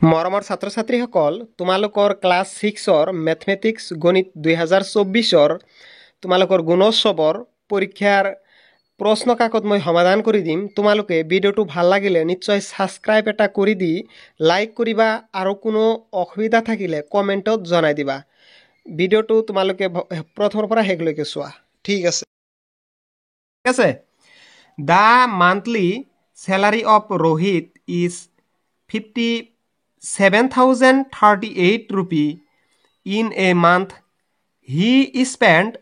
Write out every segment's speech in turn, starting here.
মৰমৰ ছাত্ৰ ছাত্ৰীসকল তোমালোকৰ ক্লাছ 6ৰ মেথমেটিক্স গণিত 2024ৰ তোমালোকৰ গুণোৎসৱৰ পৰীক্ষাৰ প্ৰশ্ন কাকত মই সমাধান কৰি দিম। তোমালোকে ভিডিঅ'টো ভাল লাগিলে নিশ্চয় ছাবস্ক্ৰাইব এটা কৰি দি লাইক কৰিবা আৰু কোনো অসুবিধা থাকিলে কমেণ্টত জনাই দিবা। ভিডিঅ'টো তোমালোকে প্ৰথমৰ পৰা শেষলৈকে চোৱা। ঠিক আছে। The monthly salary of Rohit is 57,038 rupee. In a month, he spent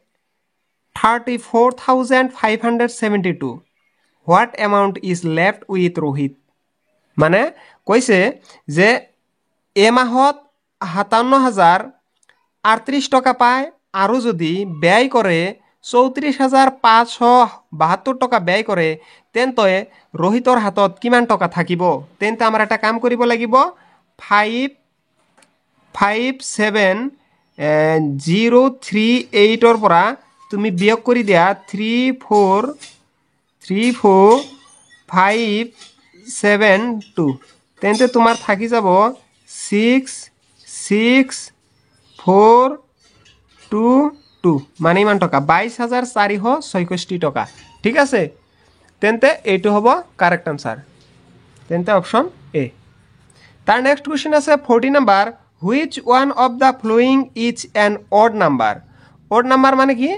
34,572. What amount is left with Rohit? মানে কৈছে যে এই মাহত 57,038 টকা পায় আৰু যদি ব্যয় কৰে 34,572 টকা ব্যয় কৰে তেন্তে ৰোহিতৰ হাতত কিমান টকা থাকিব? তেন্তে আমাৰ এটা কাম কৰিব লাগিব 5,7,038 ৰ পৰা তুমি বিয়োগ কৰি দিয়া 34,572 তেন্তে তোমাৰ থাকি যাব 6,6,422 মানে ইমান টকা 22,466 টকা। ঠিক আছে, তেন্তে এইটো হ'ব কারেক্ট আনসার। তেন্তে অপশন এ। তার নেক্সট কোয়েশ্চন আছে 40 number, which one of the following is an odd number? Odd number মানে কি?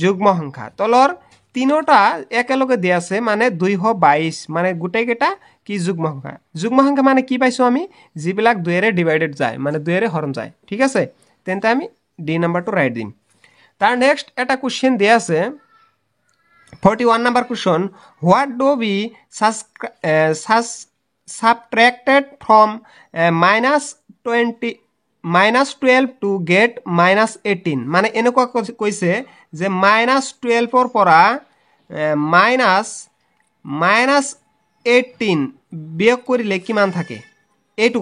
যুগ্ম সংখ্যা। তলৰ তিনিটা একেলগে দিয়া আছে মানে 222 মানে গোটেইকেইটা কি যুগ্ম সংখ্যা। যুগ্ম সংখ্যা মানে কি পাইছো আমি? যিবিলাক 2ৰে ডিভাইডেড যায় মানে 2ৰে হৰণ যায়। ঠিক আছে, তেন্তে আমি ডি নাম্বাৰটো ৰাইট দিম। তার নেক্সট এটা কোয়েশ্চন দিয়া আছে 41 number question, what do we subtracted from -12 to get -18? মানে এনেকুৱা কৈছে যে -12 ৰ পৰা -18 বিয়োগ কৰিলে কিমান থাকে এইটো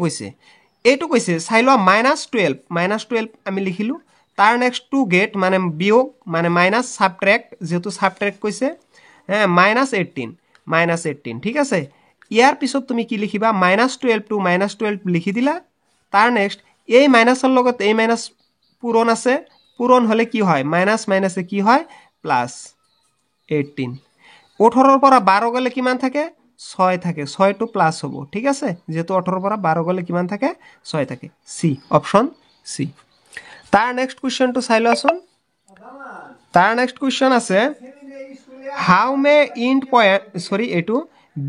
কৈছে চাই লোৱা -12 আমি লিখিলো। তার নেক্সট টু গেট মানে বিয়োগ মানে মাইনাস সাবট্রেক্ট যেহেতু সাবট্রেক্ট কৈছে -18 ঠিক আছে। ইয়ার পিছত তুমি কি লিখিবা -12 টু -12 লিখি দিলা। তার নেক্সট এই মাইনাসৰ লগত এই মাইনাস পূরণ আছে, পূরণ হলে কি হয় মাইনাস মাইনাসে কি হয় প্লাস 18। 18 পৰা 12 গলে কিমান থাকে 6 থাকে, 6 টু প্লাস হ'ব। ঠিক আছে, যেহেতু 18 পৰা 12 গলে কিমান থাকে 6 থাকে। সি অপশন সি। তাৰ নেক্সট কোয়েশ্চন টু চাই লোৱাচোন। তার নেক্সট কোয়েশ্চন আছে হাউ মে ইন্ট পয়েন্ট এইটো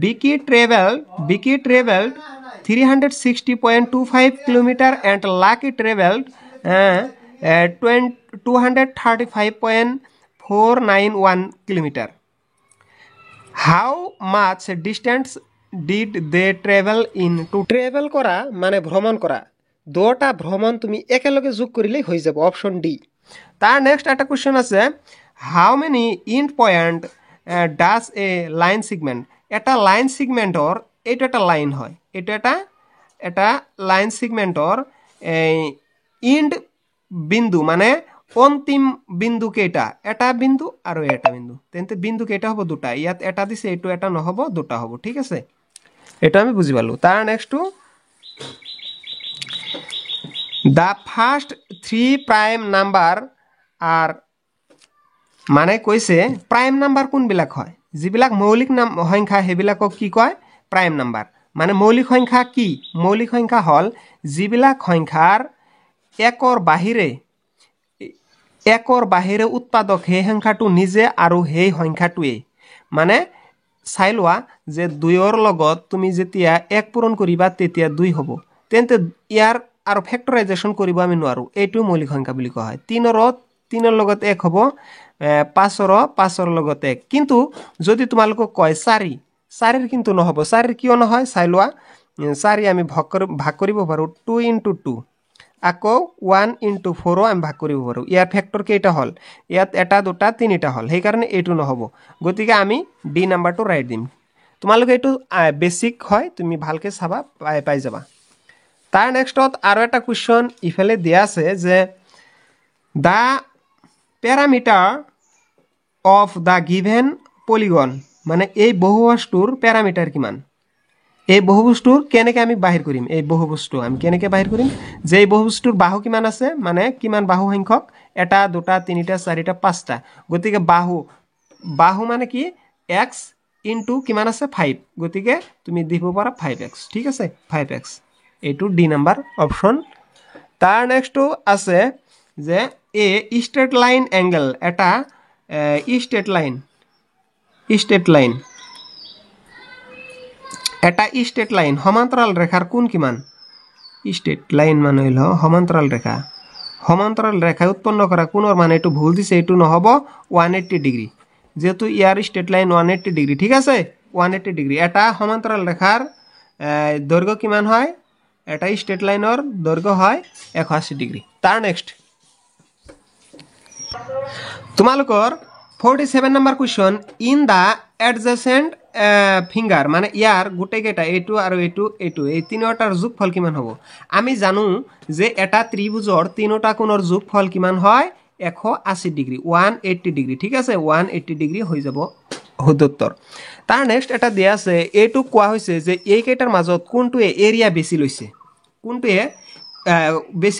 Vicky travelled 360.25 kilometre and Lucky travelled 235.491 kilometre. How much distance did they travel in? To travel করা মানে ভ্রমণ করা, দুটা ভ্রমণ তুমি একেলগে যোগ কৰিলে হৈ যাব অপশন ডি। তার নেক্সট একটা কোয়েশ্চন আছে how many end point does a line segment? এটা লাইন সিগমেন্টৰ এইটো এটা লাইন হয়, এইটো এটা লাইন সিগমেন্টৰ ইন্ট বিন্দু মানে অন্তিম বিন্দু কেইটা? এটা বিন্দু আৰু এটা বিন্দু। তেন্তে বিন্দু কেইটা হ'ব দুটা, ইয়াত এটা দিছে এইটো এটা নহব দুটা হ'ব। ঠিক আছে, এটা আমি বুজি পালো। তার নেক্সটটো the first 3 prime number are মানে কৈছে প্ৰাইম নাম্বাৰ কোনবিলাক হয়? যিবিলাক মৌলিক সংখ্যা সেইবিলাকক কি কয় প্ৰাইম নাম্বাৰ। মানে মৌলিক সংখ্যা কি? মৌলিক সংখ্যা হল যিবিলাক সংখ্যাৰ একৰ বাহিৰে উৎপাদক সেই সংখ্যাটো নিজে আৰু সেই সংখ্যাটোৱে। মানে চাই লোৱা যে 2ৰ লগত তুমি যেতিয়া 1 পূৰণ কৰিবা তেতিয়া 2 হ'ব, তেন্তে ইয়াৰ আৰু ফেক্টৰাইজেশ্যন কৰিব আমি নোৱাৰো, এইটো মৌলিক সংখ্যা বুলি কোৱা হয়। 3ৰ লগত 1 হ'ব, 5ৰ লগত 1। কিন্তু যদি তোমালোকক কয় 4ৰ কিন্তু নহব। 4ৰ কিয় নহয় চাই লোৱা, 4 আমি ভাগ কৰিব পাৰো 2 into 2, আকৌ 1 into 4 আমি ভাগ কৰিব পাৰো। ইয়াৰ ফেক্টৰ কেইটা হল? ইয়াত এটা দুটা তিনিটা হল, সেইকাৰণে এইটো নহব। গতিকে আমি ডি নাম্বাৰটো ৰাইট দিম। তোমালোকে এইটো বেসিক হয়, তুমি ভালকে চাবা পাই যাবা। তার নেক্সটত আৰু এটা কোয়েশ্চন ইফালে দিয়া আছে যে the parameter of the given polygon মানে এই বহুবস্তুৰ প্যাৰামিটাৰ কিমান? এই বহুবস্তুৰ কেনেকৈ আমি বাহিৰ কৰিম এই বহুবস্তু আমি কেনেকৈ বাহিৰ কৰিম যে এই বহুবস্তুৰ বাহু কিমান আছে মানে কিমান বাহু সংখ্যক এটা দুটা তিনিটা চাৰিটা পাঁচটা গতিকে বাহু মানে কি x ইনটু কিমান আছে 5 গতিকে তুমি দিব পাৰা 5x ঠিক আছে 5x এইটো ডি নাম্বাৰ অপশ্যন তাৰ নেক্সটটো আছে যে এ ষ্ট্ৰেট লাইন এংগল এটা ষ্ট্ৰেট লাইন এটা ষ্ট্ৰেট লাইন সমান্তৰাল ৰেখাৰ কোণ কিমান ষ্ট্ৰেট লাইন মানে হল সমান্তৰাল ৰেখা উৎপন্ন কৰা কোণৰ মানে এইটো ভুল দিছে এইটো নহব 180 ডিগ্ৰী যেহেতু ইয়াৰ ষ্ট্ৰেট লাইন 180 ডিগ্ৰী ঠিক আছে 180 ডিগ্ৰী এটা সমান্তৰাল ৰেখাৰ দৈৰ্ঘ্য কিমান হয় এটা ষ্ট্ৰেট লাইনৰ দৈৰ্ঘ্য হয় 180 ডিগ্ৰী তাৰ নেক্সট তোমালোকৰ 47 নম্বৰ question in the adjacent finger মানে ইয়াৰ গোটেইকেইটা এইটো আৰু এইটো এই তিনিটাৰ যোগফল কিমান হ'ব আমি জানো যে এটা ত্ৰিভুজৰ তিনিটা কোণৰ যোগফল কিমান হয় 180 ডিগ্ৰী 180 ডিগ্ৰী ঠিক আছে 180 ডিগ্ৰী হৈ যাব উত্তৰ তাৰ নেক্সট এটা দিয়া আছে এইটো কোৱা হৈছে যে এই কেইটাৰ মাজত কোনটোৱে এৰিয়া বেছি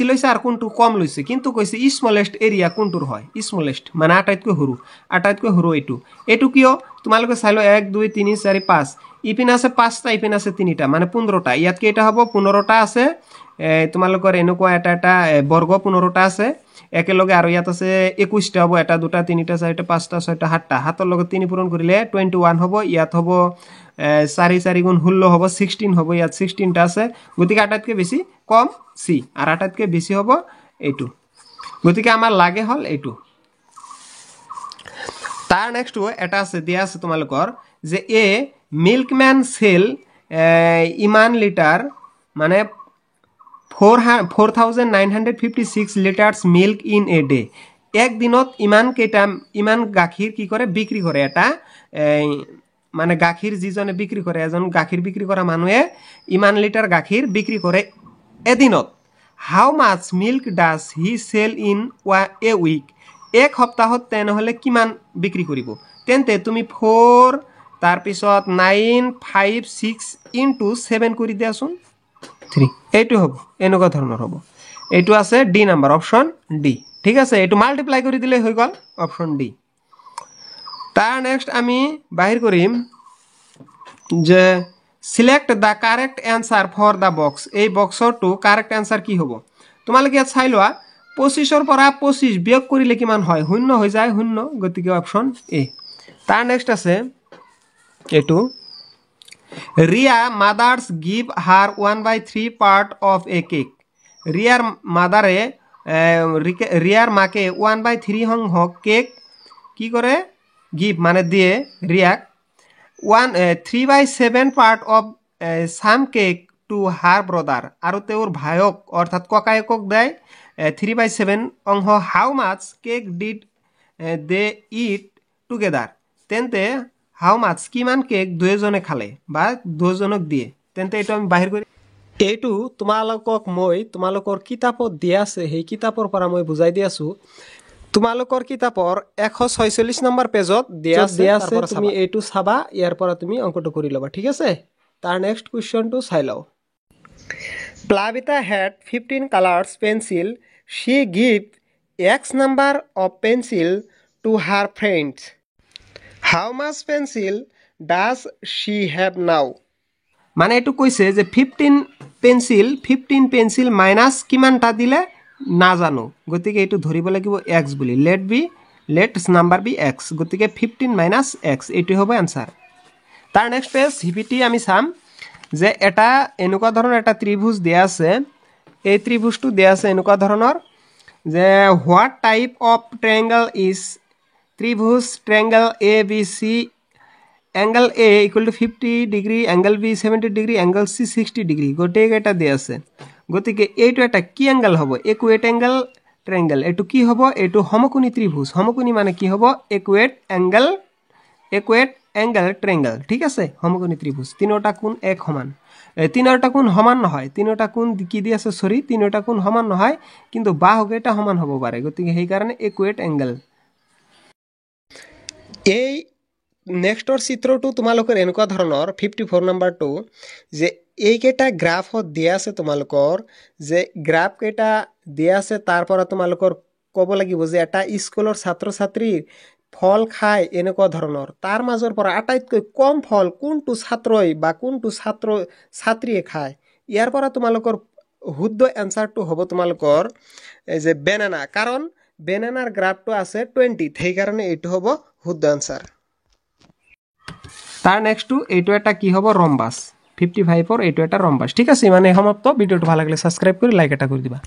লৈছে আৰু কোনটো কম লৈছে কিন্তু কৈছে স্মলেষ্ট এৰিয়া কোনটোৰ হয় স্মলেষ্ট মানে আটাইতকৈ সৰু এইটো কিয় তোমালোকে চাই ল 1 2 3 4 5 ইপিন আছে 5টা ইপিন আছে 3টা মানে 15টা ইয়াত কেইটা হ'ব 15টা আছে তোমালোকৰ এনেকুৱা এটা বৰ্গ 15টা আছে একেলগে আৰু ইয়াত আছে 21টা হ'ব এটা দুটা তিনিটা চাৰিটা পাঁচটা ছয়টা সাতটা হাতৰ লগত 3 পূৰণ কৰিলে 21 হ'ব ইয়াত হ'ব 4 4 গুণ 16 হ'ব 16 হ'ব ইয়াত 16টা আছে গতিকে আটাইতকৈ বেছি কম সি আৰু আটাইতকৈ বেছি হ'ব এইটো গতিকে আমাৰ লাগে হল এইটো তাৰ নেক্সট এটা আছে দিয়া আছে তোমালোকৰ যে এ মিল্কম্যান সেল ইমান লিটাৰ মানে 4956 লিটাৰস মিল্ক ইন এ ডে এক দিনত ইমান গাখীৰ কি কৰে বিক্ৰী কৰে এটা মানে গাখীৰ যিজনে বিক্ৰী কৰে এজন গাখীৰ বিক্ৰী কৰা মানুহে ইমান লিটাৰ গাখীৰ বিক্ৰী কৰে এদিনত how much milk does he sell in a week এক সপ্তাহত তেনেহলে কিমান বিক্ৰী কৰিব তেন্তে তুমি 4 তাৰ পিছত 9 5 6 ইনটু 7 কৰি দিয়াচোন 3 এইটো হ'ব এনেকুৱা ধৰণৰ হ'ব এইটো আছে ডি নাম্বাৰ অপশ্যন ডি ঠিক আছে এইটো মাল্টিপ্লাই কৰি দিলে হৈ গল অপশ্যন ডি তাৰ নেক্সট আমি বাহিৰ কৰিম যে select the correct answer for the box এই বক্সৰ টু কাৰেক্ট অ্যান্সাৰ কি হ'ব তোমালোকে ইয়াত চাই লোৱা 25 পৰা 25 বিয়োগ কৰিলে কিমান হয় শূন্য হৈ যায় শূন্য গতিকে অপশ্যন এ তাৰ নেক্সট আছে এটো Riya mother's give her 1/3 part of a cake রিয়ার মাকে 1/3 সংখ্যক কেক কি করে গিভ মানে দিয়ে রিয়াক 3/7 part of some cake to her brother আৰু তেওঁৰ ভাইক অৰ্থাৎ ককায়েকক দেয় 3/7 অংশ how much cake did they eat together তেন্তে হাউ মাছ কিমান কেক দুজনে খালে বা দুজনক দিয়ে তেন্তে এইটো আমি বাহিৰ কৰি এইটো তোমালোকৰ কিতাপত দিয়া আছে সেই কিতাপৰ পৰা মই বুজাই দি আছো তোমালোকৰ কিতাপৰ 146 নম্বৰ পেজত দিয়া আছে তুমি এইটো চাবা ইয়াৰ পৰা তুমি অংকটো কৰি লবা ঠিক আছে তাৰ নেক্সট কোৱেশ্চনটো চাই লও Plabita had 15 colors pencil she give x number of pencil to her friends how much pencil does she have now মানে এটো কৈছে যে 15 পেন্সিল মাইনাস কিমানটা দিলে না জানো গতিকে এটো ধৰিব লাগিব x বুলি লেটস নাম্বাৰ বি x গতিকে 15 মাইনাস x এটো হ'ব आंसर তাৰ নেক্সট পেজ হিপিটি আমি চাম যে এটা এনেকুৱা ধৰণৰ এটা ত্ৰিভুজ দিয়া আছে এই ত্ৰিভুজটো দিয়া আছে এনেকুৱা ধৰণৰ যে what type of triangle is ত্ৰিভুজ triangle A B C angle A equal to 50 degree angle B 70 degree angle C 60 degree গোটেই কেইটা দিয়া আছে গতিকে এইটো এটা কি অ্যাঙ্গেল হবে ইকুয়েট অ্যাঙ্গেল ট্রায়াঙ্গেল এটো কি হবে এটো সমকোণী ত্রিভুজ সমকোণী মানে কি হবে ইকুয়েট অ্যাঙ্গেল ট্রায়াঙ্গেল ঠিক আছে সমকোণী ত্রিভুজ তিনটা কোণ এক সমান তিনটা কোণ সমান নহয় তিনটা কোণ কি দি আছে সরি তিনটা কোণ সমান নহয় কিন্তু বাহুকেইটা সমান হ'ব পাৰে গতিকে সেই কাৰণে ইকুয়েট অ্যাঙ্গেল এই নেক্সটৰ চিত্ৰটো তোমালোকৰ এনেকুৱা ধৰণৰ 54 নম্বৰটো যে এইকেইটা গ্ৰাফত দিয়া আছে তোমালোকৰ যে গ্ৰাফ কেইটা দিয়া আছে তাৰ পৰা তোমালোকৰ ক'ব লাগিব যে এটা স্কুলৰ ছাত্ৰ ছাত্ৰীৰ ফল খাই এনেকুৱা ধৰণৰ তাৰ মাজৰ পৰা আটাইতকৈ কম ফল কোনটো ছাত্ৰই বা কোনটো ছাত্ৰীয়ে খায় ইয়াৰ পৰা তোমালোকৰ শুদ্ধ এনসাৰটো হ'ব তোমালোকৰ যে বেনানা কাৰণ বেনানাৰ গ্ৰাফটো আছে 20 সেইকাৰণে এইটো হ'ব শুদ্ধ এনসাৰ তাৰ নেক্সটটো এইটো এটা কি হ'ব ৰম্বাস 55 ৰ এইটো এটা ৰম্বাস ঠিক আছে মানে সমাপ্ত ভিডিওটো ভাল লাগিলে সাবস্ক্ৰাইব কৰি লাইক এটা কৰি দিবা